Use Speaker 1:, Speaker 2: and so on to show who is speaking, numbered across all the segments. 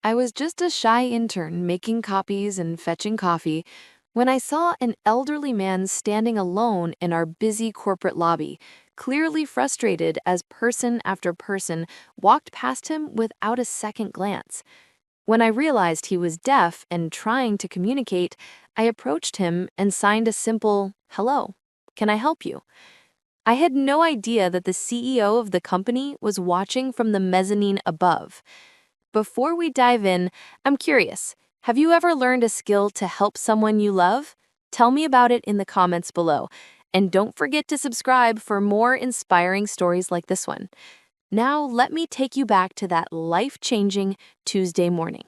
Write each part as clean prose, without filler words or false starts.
Speaker 1: I was just a shy intern making copies and fetching coffee when I saw an elderly man standing alone in our busy corporate lobby, clearly frustrated as person after person walked past him without a second glance. When I realized he was deaf and trying to communicate, I approached him and signed a simple, "Hello, can I help you?" I had no idea that the CEO of the company was watching from the mezzanine above. Before we dive in, I'm curious, have you ever learned a skill to help someone you love? Tell me about it in the comments below. And don't forget to subscribe for more inspiring stories like this one. Now, let me take you back to that life-changing Tuesday morning.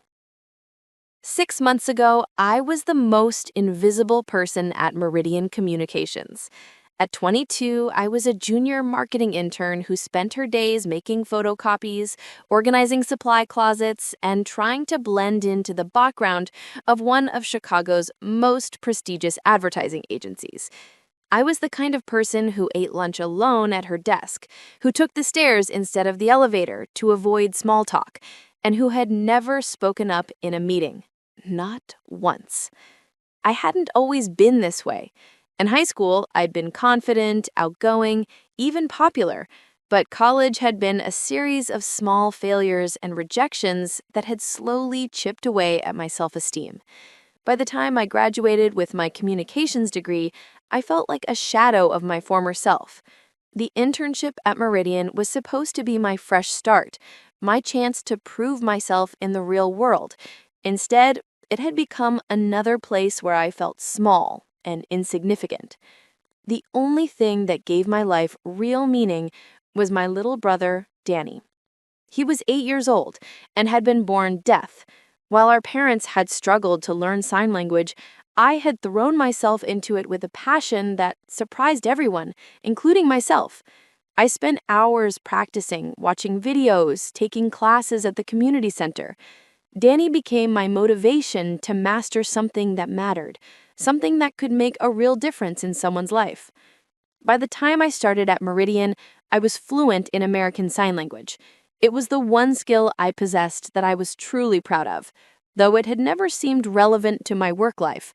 Speaker 1: 6 months ago, I was the most invisible person at Meridian Communications. At 22, I was a junior marketing intern who spent her days making photocopies, organizing supply closets, and trying to blend into the background of one of Chicago's most prestigious advertising agencies. I was the kind of person who ate lunch alone at her desk, who took the stairs instead of the elevator to avoid small talk, and who had never spoken up in a meeting. Not once. I hadn't always been this way. In high school, I'd been confident, outgoing, even popular, but college had been a series of small failures and rejections that had slowly chipped away at my self-esteem. By the time I graduated with my communications degree, I felt like a shadow of my former self. The internship at Meridian was supposed to be my fresh start, my chance to prove myself in the real world. Instead, it had become another place where I felt small and insignificant. The only thing that gave my life real meaning was my little brother, Danny. He was 8 years old and had been born deaf. While our parents had struggled to learn sign language, I had thrown myself into it with a passion that surprised everyone, including myself. I spent hours practicing, watching videos, taking classes at the community center. Danny became my motivation to master something that mattered, something that could make a real difference in someone's life. By the time I started at Meridian, I was fluent in American Sign Language. It was the one skill I possessed that I was truly proud of, though it had never seemed relevant to my work life.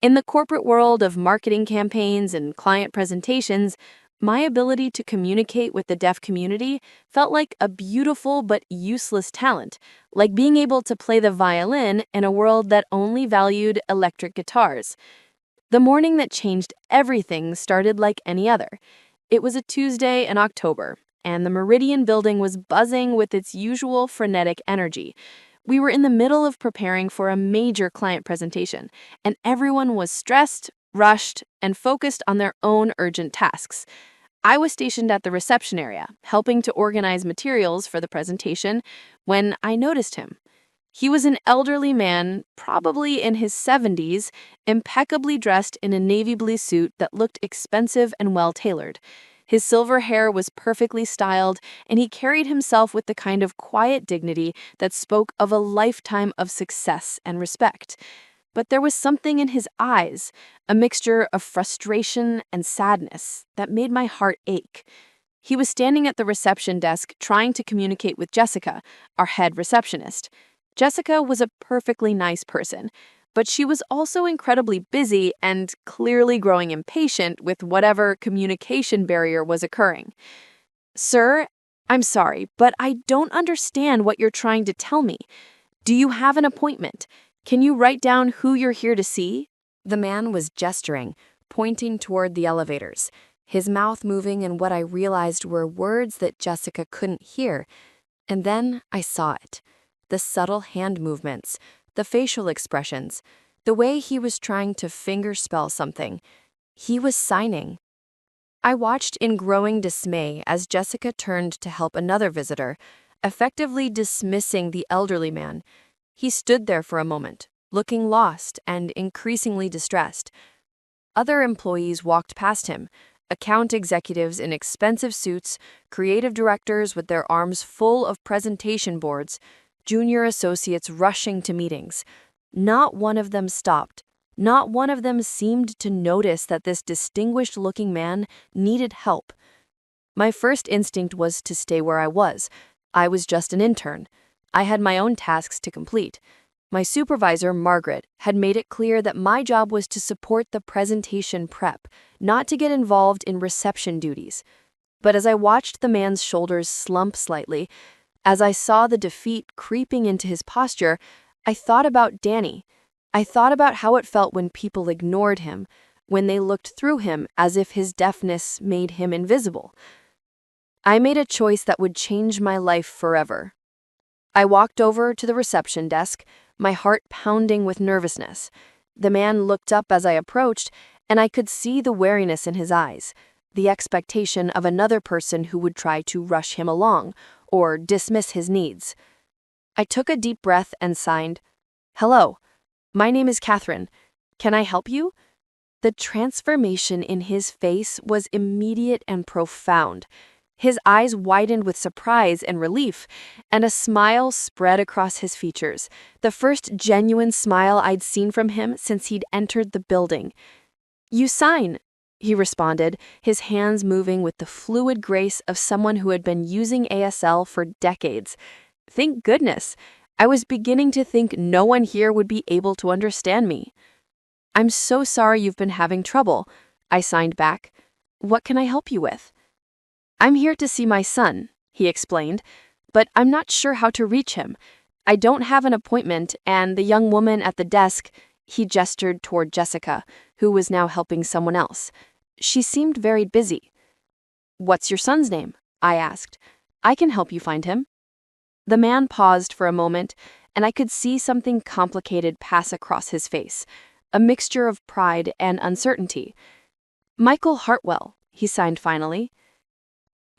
Speaker 1: In the corporate world of marketing campaigns and client presentations, my ability to communicate with the deaf community felt like a beautiful but useless talent, like being able to play the violin in a world that only valued electric guitars. The morning that changed everything started like any other. It was a Tuesday in October, and the Meridian building was buzzing with its usual frenetic energy. We were in the middle of preparing for a major client presentation, and everyone was stressed, rushed, and focused on their own urgent tasks. I was stationed at the reception area, helping to organize materials for the presentation, when I noticed him. He was an elderly man, probably in his 70s, impeccably dressed in a navy blue suit that looked expensive and well-tailored. His silver hair was perfectly styled, and he carried himself with the kind of quiet dignity that spoke of a lifetime of success and respect. But there was something in his eyes, a mixture of frustration and sadness, that made my heart ache. He was standing at the reception desk trying to communicate with Jessica, our head receptionist. Jessica was a perfectly nice person, but she was also incredibly busy and clearly growing impatient with whatever communication barrier was occurring. "Sir, I'm sorry, but I don't understand what you're trying to tell me. Do you have an appointment? Can you write down who you're here to see?" The man was gesturing, pointing toward the elevators, his mouth moving in what I realized were words that Jessica couldn't hear. And then I saw it. The subtle hand movements, the facial expressions, the way he was trying to fingerspell something. He was signing. I watched in growing dismay as Jessica turned to help another visitor, effectively dismissing the elderly man. He stood there for a moment, looking lost and increasingly distressed. Other employees walked past him, account executives in expensive suits, creative directors with their arms full of presentation boards, junior associates rushing to meetings. Not one of them stopped. Not one of them seemed to notice that this distinguished-looking man needed help. My first instinct was to stay where I was. I was just an intern. I had my own tasks to complete. My supervisor, Margaret, had made it clear that my job was to support the presentation prep, not to get involved in reception duties. But as I watched the man's shoulders slump slightly, as I saw the defeat creeping into his posture, I thought about Danny. I thought about how it felt when people ignored him, when they looked through him as if his deafness made him invisible. I made a choice that would change my life forever. I walked over to the reception desk, my heart pounding with nervousness. The man looked up as I approached, and I could see the wariness in his eyes, the expectation of another person who would try to rush him along or dismiss his needs. I took a deep breath and signed, "Hello, my name is Catherine. Can I help you?" The transformation in his face was immediate and profound. His eyes widened with surprise and relief, and a smile spread across his features, the first genuine smile I'd seen from him since he'd entered the building. "You sign," he responded, his hands moving with the fluid grace of someone who had been using ASL for decades. Thank goodness. I was beginning to think no one here would be able to understand me. "I'm so sorry you've been having trouble," I signed back. "What can I help you with?" "I'm here to see my son," he explained, "but I'm not sure how to reach him. I don't have an appointment, and the young woman at the desk," he gestured toward Jessica, who was now helping someone else. "She seemed very busy." "What's your son's name?" I asked. "I can help you find him." The man paused for a moment, and I could see something complicated pass across his face, a mixture of pride and uncertainty. "Michael Hartwell," he signed finally.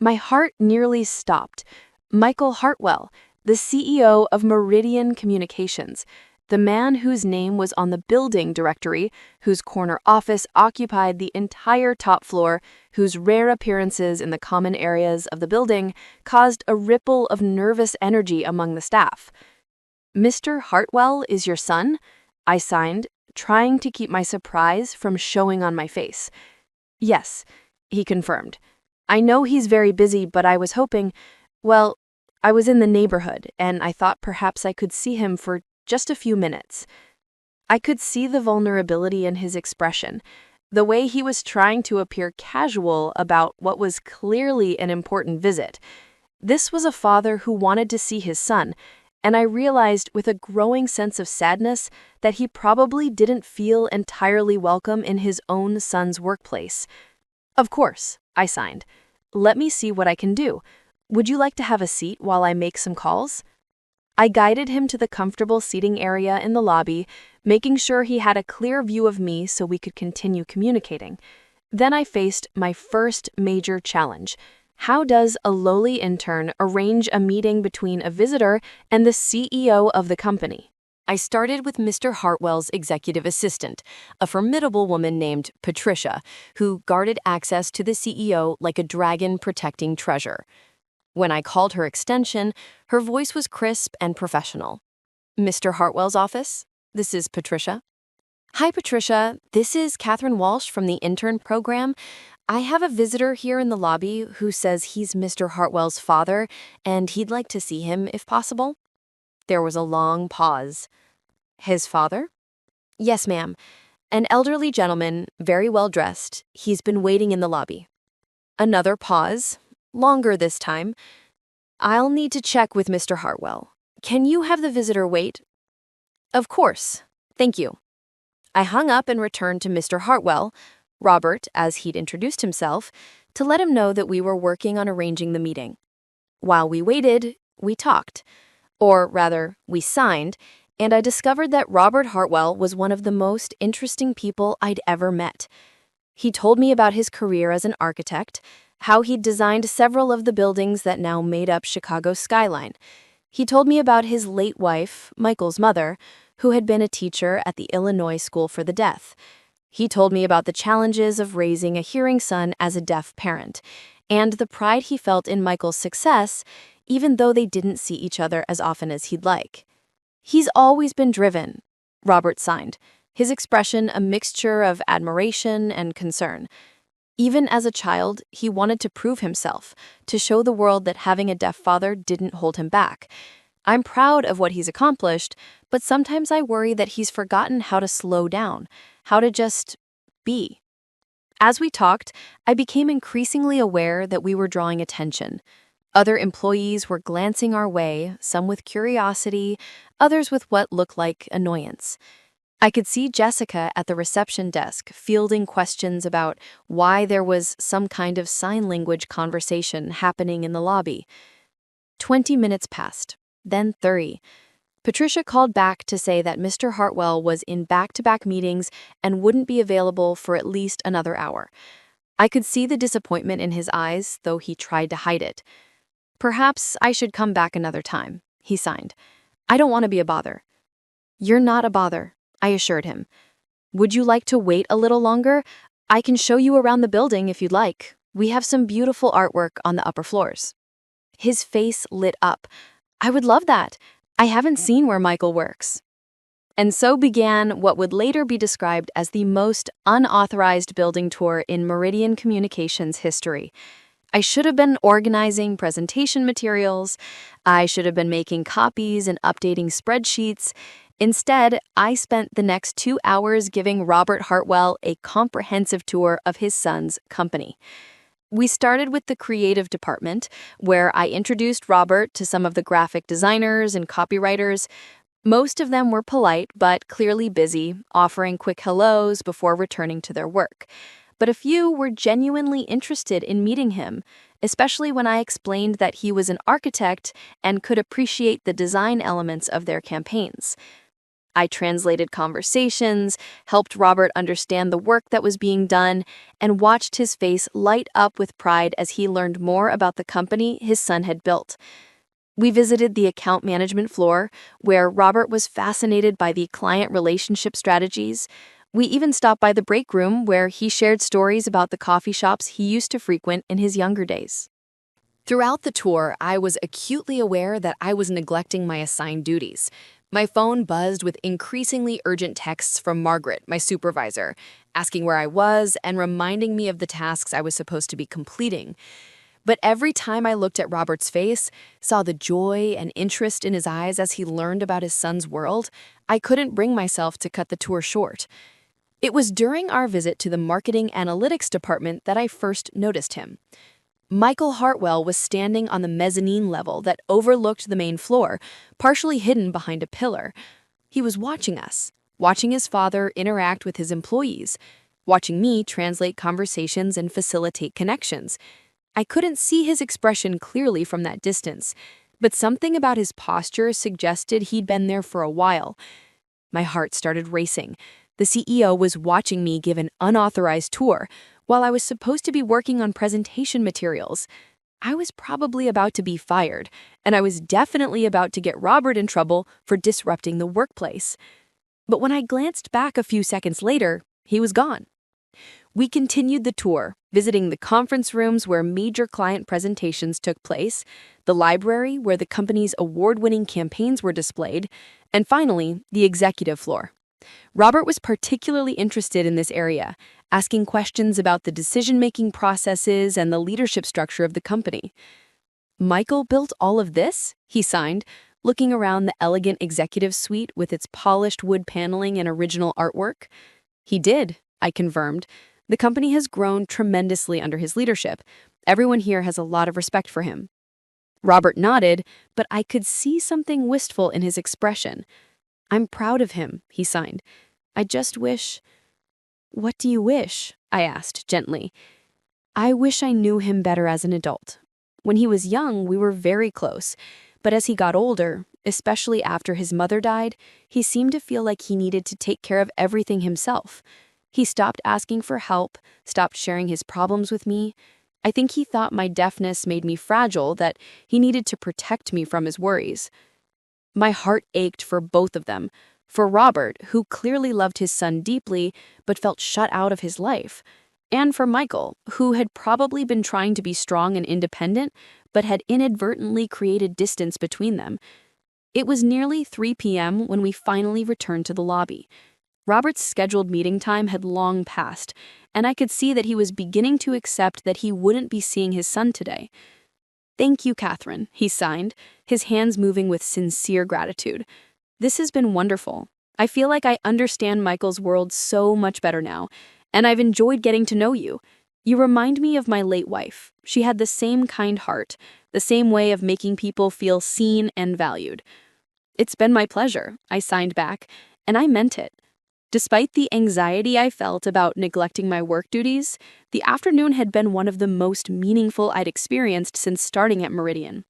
Speaker 1: My heart nearly stopped. Michael Hartwell, the CEO of Meridian Communications, the man whose name was on the building directory, whose corner office occupied the entire top floor, whose rare appearances in the common areas of the building caused a ripple of nervous energy among the staff. "Mr. Hartwell is your son?" I signed, trying to keep my surprise from showing on my face. "Yes," he confirmed. "I know he's very busy, but I was hoping, well, I was in the neighborhood, and I thought perhaps I could see him for just a few minutes." I could see the vulnerability in his expression, the way he was trying to appear casual about what was clearly an important visit. This was a father who wanted to see his son, and I realized with a growing sense of sadness that he probably didn't feel entirely welcome in his own son's workplace. "Of course," I signed. "Let me see what I can do. Would you like to have a seat while I make some calls?" I guided him to the comfortable seating area in the lobby, making sure he had a clear view of me so we could continue communicating. Then I faced my first major challenge. How does a lowly intern arrange a meeting between a visitor and the CEO of the company? I started with Mr. Hartwell's executive assistant, a formidable woman named Patricia, who guarded access to the CEO like a dragon protecting treasure. When I called her extension, her voice was crisp and professional. "Mr. Hartwell's office? This is Patricia." "Hi, Patricia. This is Catherine Walsh from the intern program. I have a visitor here in the lobby who says he's Mr. Hartwell's father, and he'd like to see him if possible." There was a long pause. "His father?" "Yes, ma'am. An elderly gentleman, very well dressed. He's been waiting in the lobby." Another pause, longer this time. "I'll need to check with Mr. Hartwell. Can you have the visitor wait?" "Of course. Thank you." I hung up and returned to Mr. Hartwell, Robert, as he'd introduced himself, to let him know that we were working on arranging the meeting. While we waited, we talked. Or rather, we signed, and I discovered that Robert Hartwell was one of the most interesting people I'd ever met. He told me about his career as an architect, how he'd designed several of the buildings that now made up Chicago's skyline. He told me about his late wife, Michael's mother, who had been a teacher at the Illinois School for the Deaf. He told me about the challenges of raising a hearing son as a deaf parent, and the pride he felt in Michael's success, even though they didn't see each other as often as he'd like. "He's always been driven," Robert signed, his expression a mixture of admiration and concern. Even as a child, he wanted to prove himself, to show the world that having a deaf father didn't hold him back. I'm proud of what he's accomplished, but sometimes I worry that he's forgotten how to slow down, how to just be. As we talked, I became increasingly aware that we were drawing attention. Other employees were glancing our way, some with curiosity, others with what looked like annoyance. I could see Jessica at the reception desk fielding questions about why there was some kind of sign language conversation happening in the lobby. 20 minutes passed, then 30. Patricia called back to say that Mr. Hartwell was in back-to-back meetings and wouldn't be available for at least another hour. I could see the disappointment in his eyes, though he tried to hide it. "Perhaps I should come back another time," he signed. "I don't want to be a bother." "You're not a bother," I assured him. "Would you like to wait a little longer? I can show you around the building if you'd like. We have some beautiful artwork on the upper floors." His face lit up. "I would love that. I haven't seen where Michael works." And so began what would later be described as the most unauthorized building tour in Meridian Communications history. I should have been organizing presentation materials. I should have been making copies and updating spreadsheets. Instead, I spent the next 2 hours giving Robert Hartwell a comprehensive tour of his son's company. We started with the creative department, where I introduced Robert to some of the graphic designers and copywriters. Most of them were polite but clearly busy, offering quick hellos before returning to their work. But a few were genuinely interested in meeting him, especially when I explained that he was an architect and could appreciate the design elements of their campaigns. I translated conversations, helped Robert understand the work that was being done, and watched his face light up with pride as he learned more about the company his son had built. We visited the account management floor, where Robert was fascinated by the client relationship strategies. We even stopped by the break room, where he shared stories about the coffee shops he used to frequent in his younger days. Throughout the tour, I was acutely aware that I was neglecting my assigned duties. My phone buzzed with increasingly urgent texts from Margaret, my supervisor, asking where I was and reminding me of the tasks I was supposed to be completing. But every time I looked at Robert's face, saw the joy and interest in his eyes as he learned about his son's world, I couldn't bring myself to cut the tour short. It was during our visit to the marketing analytics department that I first noticed him. Michael Hartwell was standing on the mezzanine level that overlooked the main floor, partially hidden behind a pillar. He was watching us, watching his father interact with his employees, watching me translate conversations and facilitate connections. I couldn't see his expression clearly from that distance, but something about his posture suggested he'd been there for a while. My heart started racing. The CEO was watching me give an unauthorized tour, while I was supposed to be working on presentation materials. I was probably about to be fired, and I was definitely about to get Robert in trouble for disrupting the workplace. But when I glanced back a few seconds later, he was gone. We continued the tour, visiting the conference rooms where major client presentations took place, the library where the company's award-winning campaigns were displayed, and finally, the executive floor. Robert was particularly interested in this area, asking questions about the decision-making processes and the leadership structure of the company. "Michael built all of this?" he signed, looking around the elegant executive suite with its polished wood paneling and original artwork. "He did," I confirmed. "The company has grown tremendously under his leadership. Everyone here has a lot of respect for him." Robert nodded, but I could see something wistful in his expression. "I'm proud of him," he signed. "I just wish—" "What do you wish?" I asked gently. "I wish I knew him better as an adult. When he was young, we were very close, but as he got older, especially after his mother died, he seemed to feel like he needed to take care of everything himself. He stopped asking for help, stopped sharing his problems with me. I think he thought my deafness made me fragile, that he needed to protect me from his worries." My heart ached for both of them, for Robert, who clearly loved his son deeply but felt shut out of his life, and for Michael, who had probably been trying to be strong and independent but had inadvertently created distance between them. It was nearly 3 p.m. when we finally returned to the lobby. Robert's scheduled meeting time had long passed, and I could see that he was beginning to accept that he wouldn't be seeing his son today.
Speaker 2: "Thank you, Catherine," he signed, his hands moving with sincere gratitude. "This has been wonderful. I feel like I understand Michael's world so much better now, and I've enjoyed getting to know you. You remind me of my late wife. She had the same kind heart, the same way of making people feel seen and valued." "It's been my pleasure," I signed back, and I meant it. Despite the anxiety I felt about neglecting my work duties, the afternoon had been one of the most meaningful I'd experienced since starting at Meridian.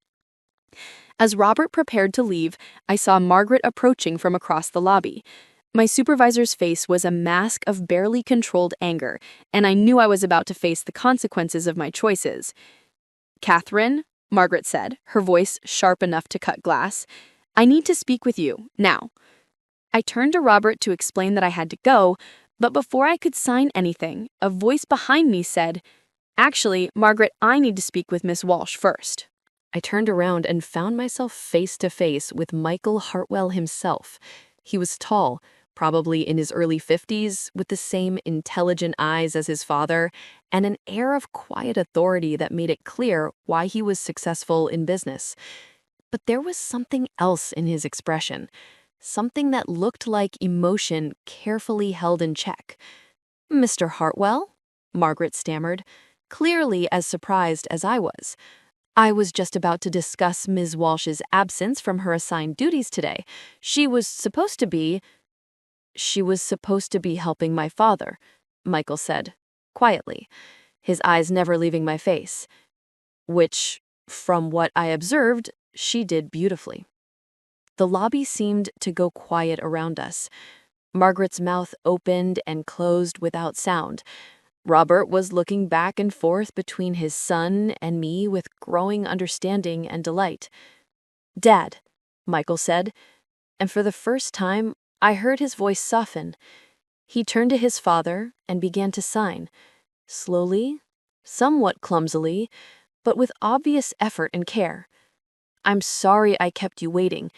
Speaker 2: As Robert prepared to leave, I saw Margaret approaching from across the lobby. My supervisor's face was a mask of barely controlled anger, and I knew I was about to face the consequences of my choices. "Catherine," Margaret said, her voice sharp enough to cut glass, "I need to speak with you, now." I turned to Robert to explain that I had to go, but before I could sign anything, a voice behind me said, "Actually, Margaret, I need to speak with Miss Walsh first."
Speaker 1: I turned around and found myself face to face with Michael Hartwell himself. He was tall, probably in his early 50s, with the same intelligent eyes as his father, and an air of quiet authority that made it clear why he was successful in business. But there was something else in his expression, something that looked like emotion carefully held in check. "Mr. Hartwell?" Margaret stammered, clearly as surprised as I was. "I was just about to discuss Ms. Walsh's absence from her assigned duties today. She was supposed to be helping my father," Michael said, quietly, his eyes never leaving my face. Which, from what I observed, she did beautifully. The lobby seemed to go quiet around us. Margaret's mouth opened and closed without sound. Robert was looking back and forth between his son and me with growing understanding and delight. "Dad," Michael said, and for the first time, I heard his voice soften. He turned to his father and began to sign, slowly, somewhat clumsily, but with obvious effort and care. "I'm sorry I kept you waiting.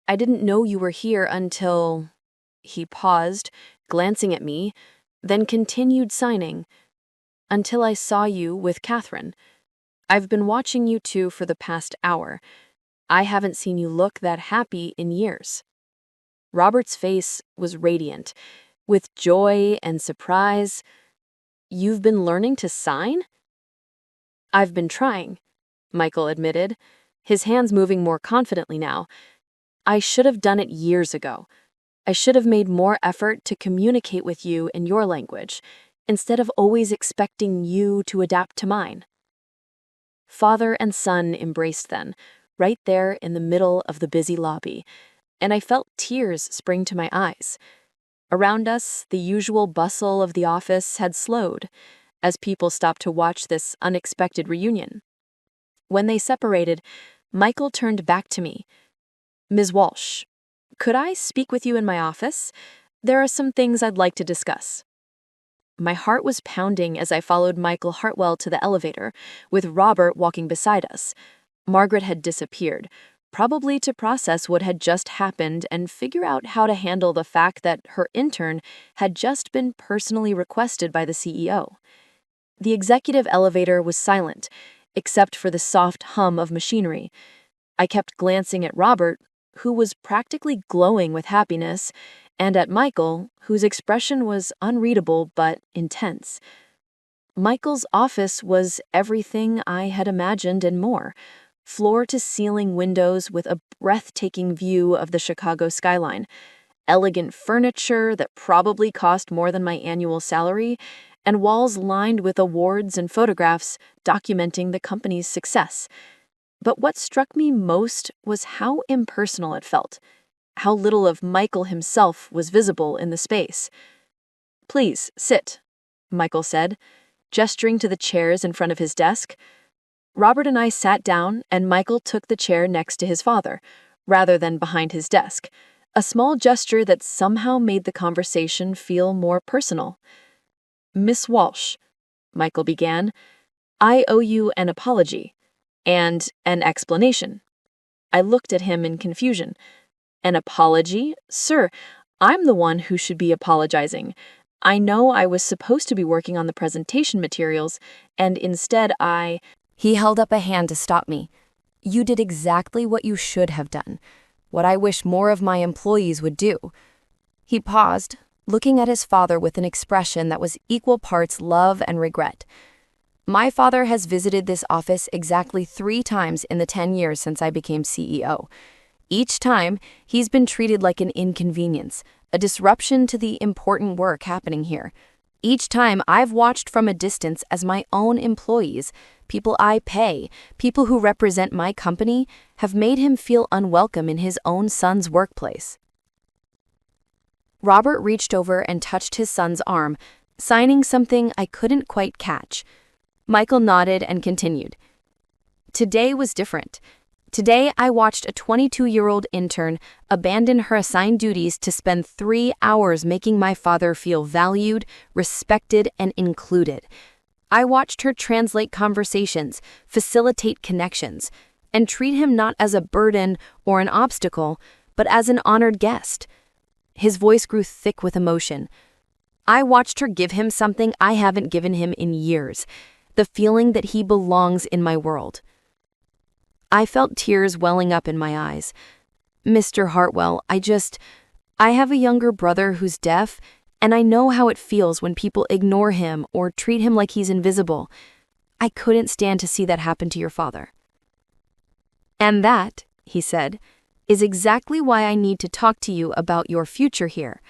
Speaker 1: I didn't know you were here until—" He paused, glancing at me, then continued signing. "Until I saw you with Catherine. I've been watching you two for the past hour. I haven't seen you look that happy in years." Robert's face was radiant, with joy and surprise. "You've been learning to sign?" "I've been trying," Michael admitted, his hands moving more confidently now. "I should have done it years ago. I should have made more effort to communicate with you in your language, instead of always expecting you to adapt to mine." Father and son embraced then, right there in the middle of the busy lobby, and I felt tears spring to my eyes. Around us, the usual bustle of the office had slowed, as people stopped to watch this unexpected reunion. When they separated, Michael turned back to me. "Ms. Walsh, could I speak with you in my office? There are some things I'd like to discuss." My heart was pounding as I followed Michael Hartwell to the elevator, with Robert walking beside us. Margaret had disappeared, probably to process what had just happened and figure out how to handle the fact that her intern had just been personally requested by the CEO. The executive elevator was silent, except for the soft hum of machinery. I kept glancing at Robert, who was practically glowing with happiness, and at Michael, whose expression was unreadable but intense. Michael's office was everything I had imagined and more. Floor-to-ceiling windows with a breathtaking view of the Chicago skyline, elegant furniture that probably cost more than my annual salary, and walls lined with awards and photographs documenting the company's success. But what struck me most was how impersonal it felt, how little of Michael himself was visible in the space. "Please, sit," Michael said, gesturing to the chairs in front of his desk. Robert and I sat down, and Michael took the chair next to his father, rather than behind his desk, a small gesture that somehow made the conversation feel more personal. "Miss Walsh," Michael began, "I owe you an apology and an explanation." I looked at him in confusion. "An apology? Sir, I'm the one who should be apologizing. I know I was supposed to be working on the presentation materials, and instead He held up a hand to stop me. You did exactly what you should have done, what I wish more of my employees would do." He paused, looking at his father with an expression that was equal parts love and regret. "My father has visited this office exactly 3 times in the 10 years since I became CEO. Each time, he's been treated like an inconvenience, a disruption to the important work happening here. Each time, I've watched from a distance as my own employees, people I pay, people who represent my company, have made him feel unwelcome in his own son's workplace." Robert reached over and touched his son's arm, signing something I couldn't quite catch. Michael nodded and continued. "Today was different. Today, I watched a 22-year-old intern abandon her assigned duties to spend 3 hours making my father feel valued, respected, and included. I watched her translate conversations, facilitate connections, and treat him not as a burden or an obstacle, but as an honored guest." His voice grew thick with emotion. "I watched her give him something I haven't given him in years, the feeling that he belongs in my world." I felt tears welling up in my eyes. "Mr. Hartwell, I have a younger brother who's deaf, and I know how it feels when people ignore him or treat him like he's invisible. I couldn't stand to see that happen to your father." "And that," he said, "is exactly why I need to talk to you about your future here."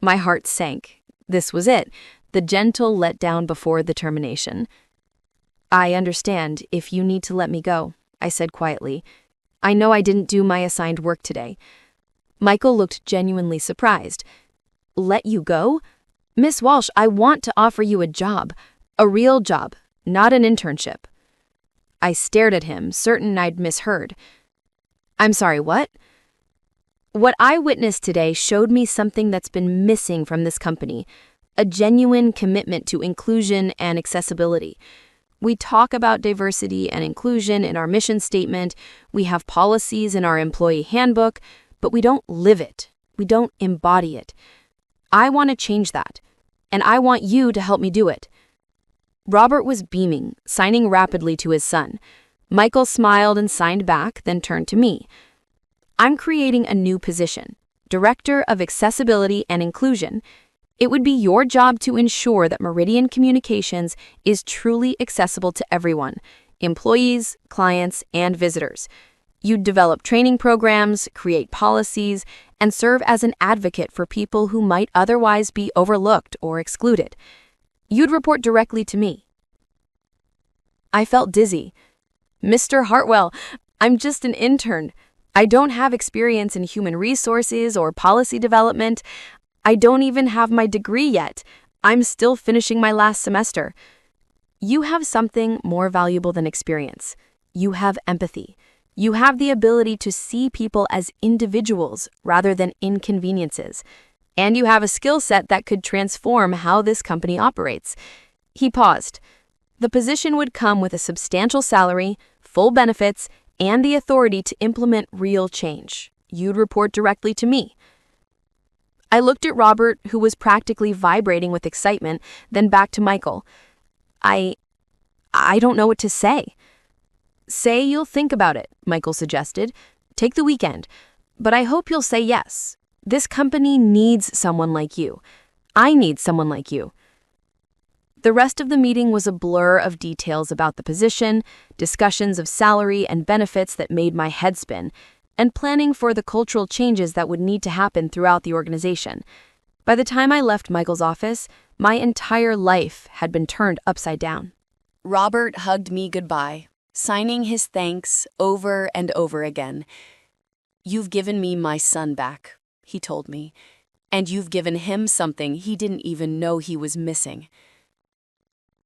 Speaker 1: My heart sank. This was it, the gentle letdown before the termination. "I understand if you need to let me go," I said quietly. "I know I didn't do my assigned work today." Michael looked genuinely surprised. "Let you go? Miss Walsh, I want to offer you a job. A real job, not an internship." I stared at him, certain I'd misheard. "I'm sorry, what?" "What I witnessed today showed me something that's been missing from this company, a genuine commitment to inclusion and accessibility. We talk about diversity and inclusion in our mission statement, we have policies in our employee handbook, but we don't live it. We don't embody it. I want to change that, and I want you to help me do it." Robert was beaming, signing rapidly to his son. Michael smiled and signed back, then turned to me. "I'm creating a new position, Director of Accessibility and Inclusion. It would be your job to ensure that Meridian Communications is truly accessible to everyone, employees, clients, and visitors. You'd develop training programs, create policies, and serve as an advocate for people who might otherwise be overlooked or excluded. You'd report directly to me." I felt dizzy. "Mr. Hartwell, I'm just an intern. I don't have experience in human resources or policy development. I don't even have my degree yet. I'm still finishing my last semester." "You have something more valuable than experience. You have empathy. You have the ability to see people as individuals rather than inconveniences. And you have a skill set that could transform how this company operates." He paused. "The position would come with a substantial salary, full benefits, and the authority to implement real change. You'd report directly to me." I looked at Robert, who was practically vibrating with excitement, then back to Michael. I don't know what to say." "Say you'll think about it," Michael suggested. "Take the weekend. But I hope you'll say yes. This company needs someone like you. I need someone like you." The rest of the meeting was a blur of details about the position, discussions of salary and benefits that made my head spin, and planning for the cultural changes that would need to happen throughout the organization. By the time I left Michael's office, my entire life had been turned upside down. Robert hugged me goodbye, signing his thanks over and over again. "You've given me my son back," he told me, "and you've given him something he didn't even know he was missing."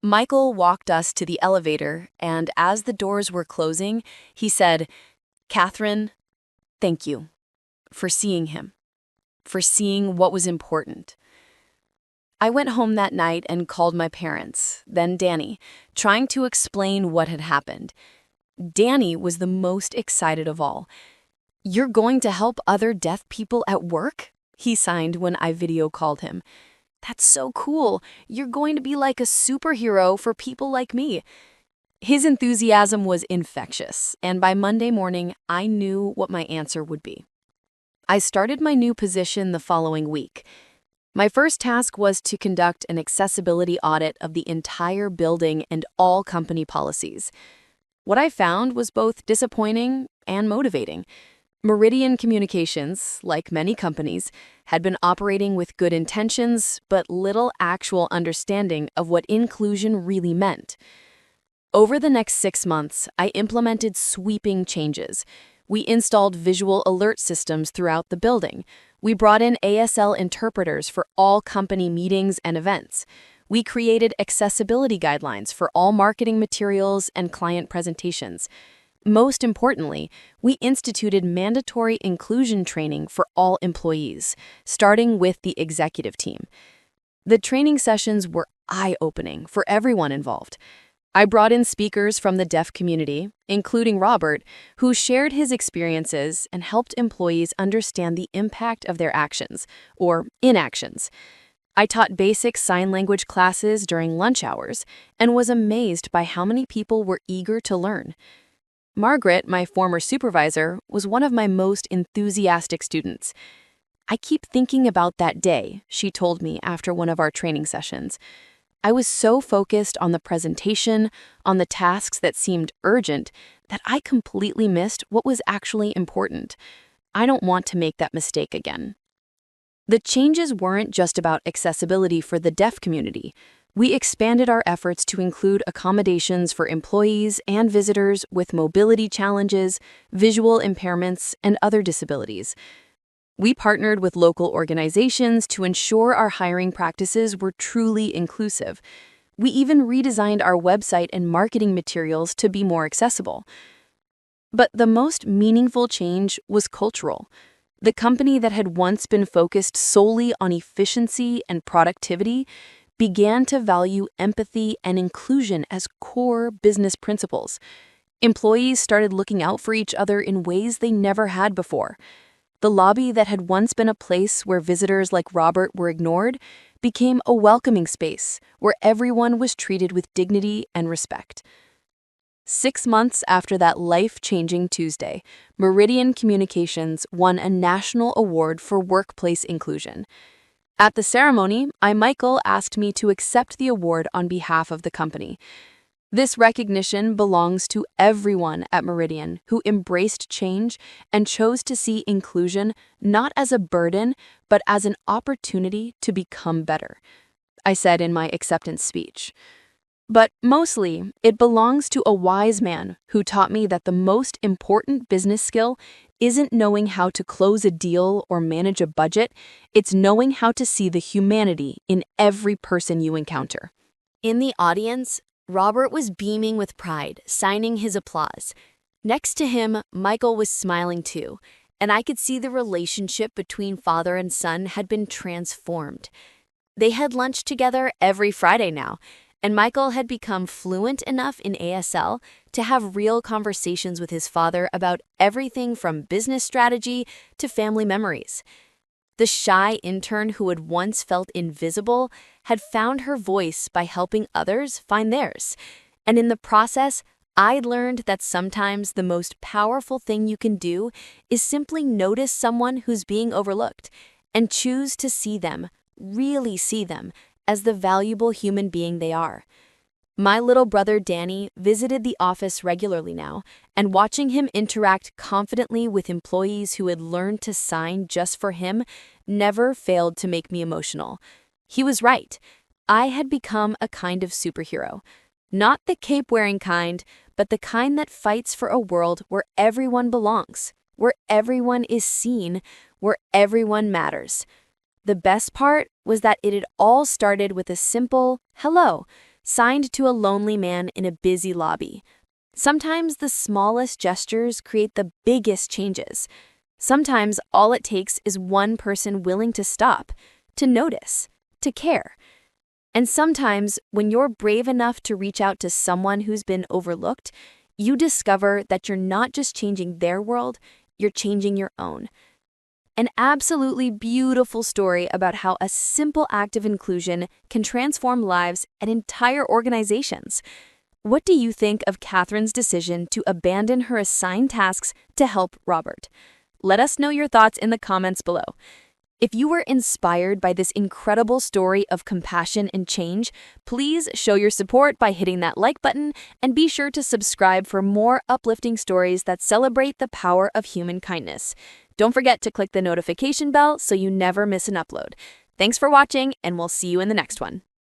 Speaker 1: Michael walked us to the elevator, and as the doors were closing, he said, "Catherine, thank you for seeing him, for seeing what was important." I went home that night and called my parents, then Danny, trying to explain what had happened. Danny was the most excited of all. "You're going to help other deaf people at work?" he signed when I video called him. "That's so cool. You're going to be like a superhero for people like me."
Speaker 2: His enthusiasm was infectious, and by Monday morning, I knew what my answer would be. I started my new position the following week. My first task was to conduct an accessibility audit of the entire building and all company policies. What I found was both disappointing and motivating. Meridian Communications, like many companies, had been operating with good intentions, but little actual understanding of what inclusion really meant. Over the next 6 months, I implemented sweeping changes. We installed visual alert systems throughout the building. We brought in ASL interpreters for all company meetings and events. We created accessibility guidelines for all marketing materials and client presentations. Most importantly, we instituted mandatory inclusion training for all employees, starting with the executive team. The training sessions were eye-opening for everyone involved. I brought in speakers from the deaf community, including Robert, who shared his experiences and helped employees understand the impact of their actions, or inactions. I taught basic sign language classes during lunch hours and was amazed by how many people were eager to learn. Margaret, my former supervisor, was one of my most enthusiastic students. "I keep thinking about that day," she told me after one of our training sessions. "I was so focused on the presentation, on the tasks that seemed urgent, that I completely missed what was actually important. I don't want to make that mistake again." The changes weren't just about accessibility for the deaf community. We expanded our efforts to include accommodations for employees and visitors with mobility challenges, visual impairments, and other disabilities. We partnered with local organizations to ensure our hiring practices were truly inclusive. We even redesigned our website and marketing materials to be more accessible. But the most meaningful change was cultural. The company that had once been focused solely on efficiency and productivity began to value empathy and inclusion as core business principles. Employees started looking out for each other in ways they never had before. The lobby that had once been a place where visitors like Robert were ignored became a welcoming space where everyone was treated with dignity and respect. 6 months after that life-changing Tuesday, Meridian Communications won a national award for workplace inclusion. At the ceremony, Michael asked me to accept the award on behalf of the company. This recognition belongs to everyone at Meridian who embraced change and chose to see inclusion not as a burden, but as an opportunity to become better, I said in my acceptance speech. But mostly, it belongs to a wise man who taught me that the most important business skill isn't knowing how to close a deal or manage a budget, it's knowing how to see the humanity in every person you encounter.
Speaker 1: In the audience, Robert was beaming with pride, signing his applause. Next to him, Michael was smiling too, and I could see the relationship between father and son had been transformed. They had lunch together every Friday now, and Michael had become fluent enough in ASL to have real conversations with his father about everything from business strategy to family memories. The shy intern who had once felt invisible had found her voice by helping others find theirs. And in the process, I'd learned that sometimes the most powerful thing you can do is simply notice someone who's being overlooked and choose to see them, really see them, as the valuable human being they are. My little brother Danny visited the office regularly now, and watching him interact confidently with employees who had learned to sign just for him never failed to make me emotional. He was right. I had become a kind of superhero. Not the cape-wearing kind, but the kind that fights for a world where everyone belongs, where everyone is seen, where everyone matters. The best part was that it had all started with a simple hello, signed to a lonely man in a busy lobby. Sometimes the smallest gestures create the biggest changes. Sometimes all it takes is one person willing to stop, to notice, to care. And sometimes when you're brave enough to reach out to someone who's been overlooked, you discover that you're not just changing their world, you're changing your own. An absolutely beautiful story about how a simple act of inclusion can transform lives and entire organizations.
Speaker 2: What do you think of Catherine's decision to abandon her assigned tasks to help Robert? Let us know your thoughts in the comments below. If you were inspired by this incredible story of compassion and change, please show your support by hitting that like button and be sure to subscribe for more uplifting stories that celebrate the power of human kindness. Don't forget to click the notification bell so you never miss an upload. Thanks for watching, and we'll see you in the next one.